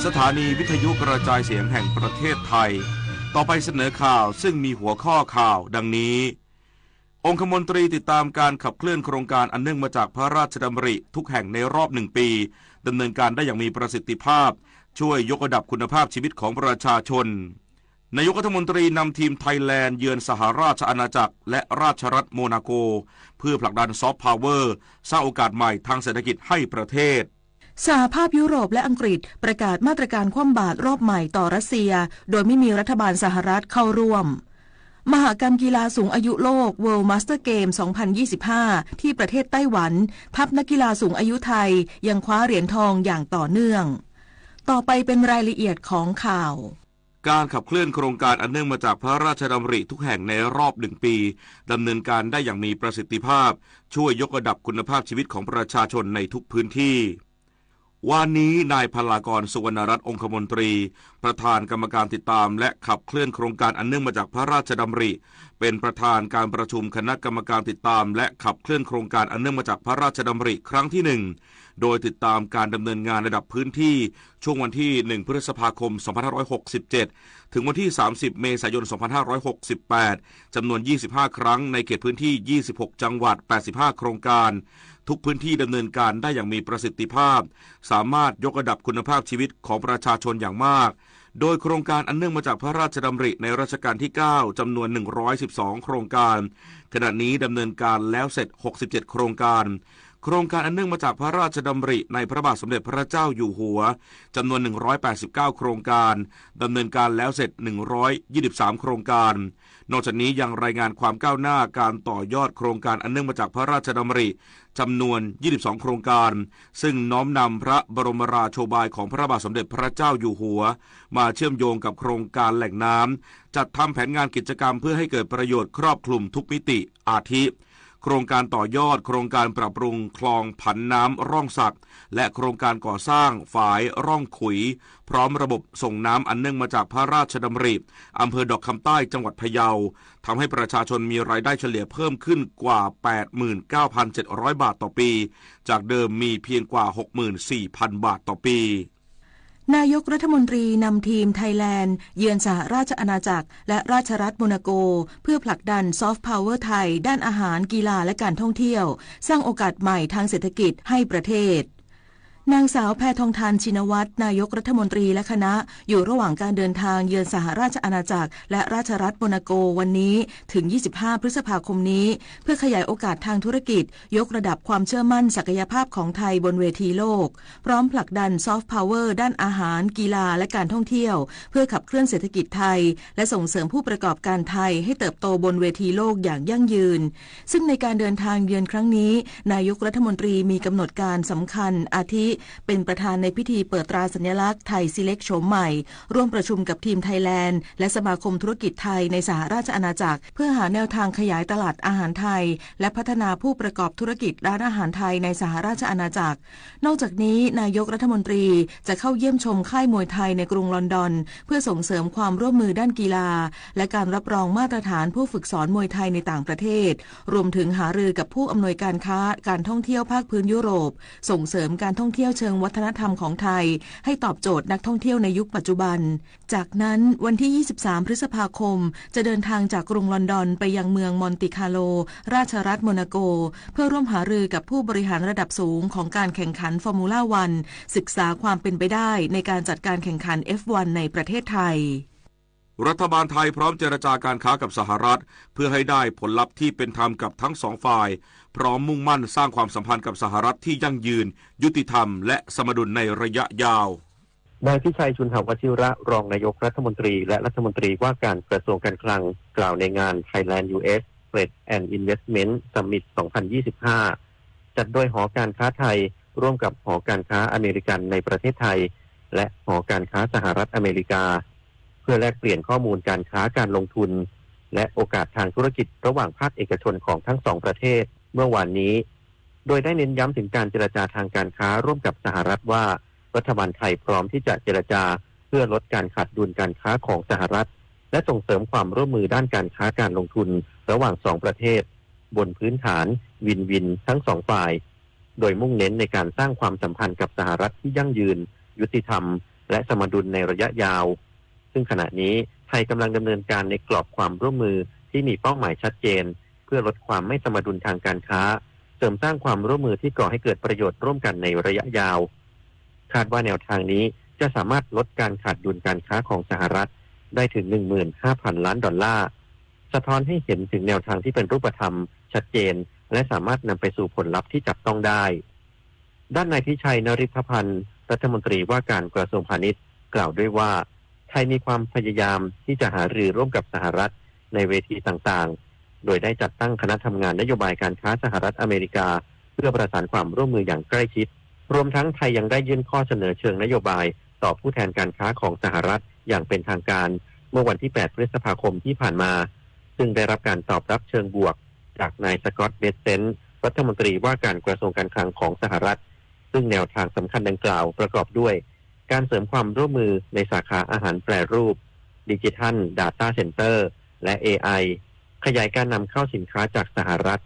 สถานีวิทยุกระจายเสียงแห่งประเทศไทยต่อไปเสนอข่าวซึ่งมีหัวข้อข่าวดังนี้องคมนตรีติดตามการขับเคลื่อนโครงการอันเนื่องมาจากพระราชดำริทุกแห่งในรอบ1 ปีดำเนินการได้อย่างมีประสิทธิภาพช่วยยกระดับคุณภาพชีวิตของประชาชนนายกรัฐมนตรีนำทีมไทยแลนด์เยือนสหราชอาณาจักรและราชรัฐโมนาโกเพื่อผลักดันซอฟต์พาวเวอร์สร้างโอกาสใหม่ทางเศรษฐกิจให้ประเทศสหภาพยุโรปและอังกฤษประกาศมาตรการคว่ำบาตรรอบใหม่ต่อรัสเซียโดยไม่มีรัฐบาลสหรัฐเข้าร่วมมหกรรมกีฬาสูงอายุโลก World Master Game 2025 ที่ประเทศไต้หวันทัพนักกีฬาสูงอายุไทยยังคว้าเหรียญทองอย่างต่อเนื่องต่อไปเป็นรายละเอียดของข่าวการขับเคลื่อนโครงการอันเนื่องมาจากพระราชดำริทุกแห่งในรอบ1 ปีดำเนินการได้อย่างมีประสิทธิภาพช่วยยกระดับคุณภาพชีวิตของประชาชนในทุกพื้นที่วันนี้นายพลากรสุวรรณรัตน์องคมนตรีประธานกรรมการติดตามและขับเคลื่อนโครงการอันเนื่องมาจากพระราชดำริเป็นประธานการประชุมคณะกรรมการติดตามและขับเคลื่อนโครงการอันเนื่องมาจากพระราชดำริครั้งที่1โดยติดตามการดำเนินงานระดับพื้นที่ช่วงวันที่1 พฤษภาคม 2567ถึงวันที่30 เมษายน 2568จำนวน25 ครั้งในเขตพื้นที่26 จังหวัด85 โครงการทุกพื้นที่ดำเนินการได้อย่างมีประสิทธิภาพสามารถยกระดับคุณภาพชีวิตของประชาชนอย่างมากโดยโครงการอันเนื่องมาจากพระราชดำริในรัชกาลที่9จำนวน112โครงการขณะนี้ดำเนินการแล้วเสร็จ67โครงการ โครงการอันเนื่องมาจากพระราชดำริในพระบาทสมเด็จพระเจ้าอยู่หัวจำนวน189โครงการดำเนินการแล้วเสร็จ123โครงการนอกจากนี้ยังรายงานความก้าวหน้าการต่อยอดโครงการอันเนื่องมาจากพระราชดำริจำนวน22โครงการซึ่งน้อมนำพระบรมราโชบายของพระบาทสมเด็จพระเจ้าอยู่หัวมาเชื่อมโยงกับโครงการแหล่งน้ำจัดทำแผนงานกิจกรรมเพื่อให้เกิดประโยชน์ครอบคลุมทุกมิติอาทิโครงการต่อยอดโครงการปรับปรุงคลองผันน้ำร่องสักและโครงการก่อสร้างฝายร่องขุยพร้อมระบบส่งน้ำอันเนื่องมาจากพระราชดำริอำเภอดอกคำใต้จังหวัดพะเยาทำให้ประชาชนมีรายได้เฉลี่ยเพิ่มขึ้นกว่า 89,700 บาทต่อปีจากเดิมมีเพียงกว่า 64,000 บาทต่อปีนายกรัฐมนตรีนำทีมไทยแลนด์เยือนสหราชอาณาจักรและราชรัฐโมนาโกเพื่อผลักดันซอฟต์พาวเวอร์ไทยด้านอาหารกีฬาและการท่องเที่ยวสร้างโอกาสใหม่ทางเศรษฐกิจให้ประเทศนางสาวแพทองธารชินวัตรนายกรัฐมนตรีและคณะอยู่ระหว่างการเดินทางเยือนสหราชอาณาจักรและราชรัฐโมนาโกวันนี้ถึง25พฤษภาคมนี้เพื่อขยายโอกาสทางธุรกิจยกระดับความเชื่อมั่นศักยภาพของไทยบนเวทีโลกพร้อมผลักดันซอฟต์พาวเวอร์ด้านอาหารกีฬาและการท่องเที่ยวเพื่อขับเคลื่อนเศรษฐกิจไทยและส่งเสริมผู้ประกอบการไทยให้เติบโตบนเวทีโลกอย่างยั่งยืนซึ่งในการเดินทางเยือนครั้งนี้นายกรัฐมนตรีมีกำหนดการสำคัญอาทิเป็นประธานในพิธีเปิดตราสัญลักษณ์ไทยซีเล็กโฉมใหม่ร่วมประชุมกับทีมไทยแลนด์และสมาคมธุรกิจไทยในสหราชอาณาจักรเพื่อหาแนวทางขยายตลาดอาหารไทยและพัฒนาผู้ประกอบธุรกิจร้านอาหารไทยในสหราชอาณาจักรนอกจากนี้นายกรัฐมนตรีจะเข้าเยี่ยมชมค่ายมวยไทยในกรุงลอนดอนเพื่อส่งเสริมความร่วมมือด้านกีฬาและการรับรองมาตรฐานผู้ฝึกสอนมวยไทยในต่างประเทศรวมถึงหารือกับผู้อำนวยการค้าการท่องเที่ยวภาคพื้นยุโรปส่งเสริมการท่องเที่ยวเชิงวัฒนธรรมของไทยให้ตอบโจทย์นักท่องเที่ยวในยุคปัจจุบันจากนั้นวันที่23พฤษภาคมจะเดินทางจากกรุงลอนดอนไปยังเมืองมอนติคาร์โลราชรัฐโมนาโกเพื่อร่วมหารือกับผู้บริหารระดับสูงของการแข่งขันฟอร์มูล่าวันศึกษาความเป็นไปได้ในการจัดการแข่งขัน F1 ในประเทศไทยรัฐบาลไทยพร้อมเจรจาการค้ากับสหรัฐเพื่อให้ได้ผลลัพธ์ที่เป็นธรรมกับทั้งสองฝ่ายพร้อมมุ่งมั่นสร้างความสัมพันธ์กับสหรัฐที่ยั่งยืนยุติธรรมและสมดุลในระยะยาวนายพิชัยชุนหวชิระรองนายกรัฐมนตรีและรัฐมนตรีว่าการกระทรวงการคลังกล่าวในงาน Thailand US Trade and Investment Summit 2025 จัดโดยหอการค้าไทยร่วมกับหอการค้าอเมริกันในประเทศไทยและหอการค้าสหรัฐอเมริกาเพื่อแลกเปลี่ยนข้อมูลการค้าการลงทุนและโอกาสทางธุรกิจระหว่างภาคเอกชนของทั้งสองประเทศเมื่อวานนี้โดยได้เน้นย้ำถึงการเจรจาทางการค้าร่วมกับสหรัฐว่ารัฐบาลไทยพร้อมที่จะเจรจาเพื่อลดการขาดดุลการค้าของสหรัฐและส่งเสริมความร่วมมือด้านการค้าการลงทุนระหว่างสองประเทศบนพื้นฐานวินวินทั้งสองฝ่ายโดยมุ่งเน้นในการสร้างความสัมพันธ์กับสหรัฐที่ยั่งยืนยุติธรรมและสมดุลในระยะยาวซึ่งขณะนี้ไทยกำลังดำเนินการในกรอบความร่วมมือที่มีเป้าหมายชัดเจนเพื่อลดความไม่สมดุลทางการค้าเสริมสร้างความร่วมมือที่ก่อให้เกิดประโยชน์ร่วมกันในระยะยาวคาดว่าแนวทางนี้จะสามารถลดการขาดดุลการค้าของสหรัฐได้ถึง 15,000 ล้านดอลลาร์สะท้อนให้เห็นถึงแนวทางที่เป็นรูปธรรมชัดเจนและสามารถนำไปสู่ผลลัพธ์ที่จับต้องได้ด้านนายพิชัยนฤทธพันธ์รัฐมนตรีว่าการกระทรวงพาณิชย์กล่าวด้วยว่าไทยมีความพยายามที่จะหารือร่วมกับสหรัฐในเวทีต่างๆโดยได้จัดตั้งคณะทำงานนโยบายการค้าสหรัฐอเมริกาเพื่อประสานความร่วมมืออย่างใกล้ชิดรวมทั้งไทยยังได้ยื่นข้อเสนอเชิงนโยบายต่อผู้แทนการค้าของสหรัฐอย่างเป็นทางการเมื่อวันที่8พฤษภาคมที่ผ่านมาซึ่งได้รับการตอบรับเชิงบวกจากนายสกอตต์เบสเซนต์รัฐมนตรีว่าการกระทรวงการคลังของสหรัฐซึ่งแนวทางสำคัญดังกล่าวประกอบด้วยการเสริมความร่วมมือในสาขาอาหารแปรรูปดิจิทัล Data Center และ AI ขยายการนำเข้าสินค้าจากสหรัฐ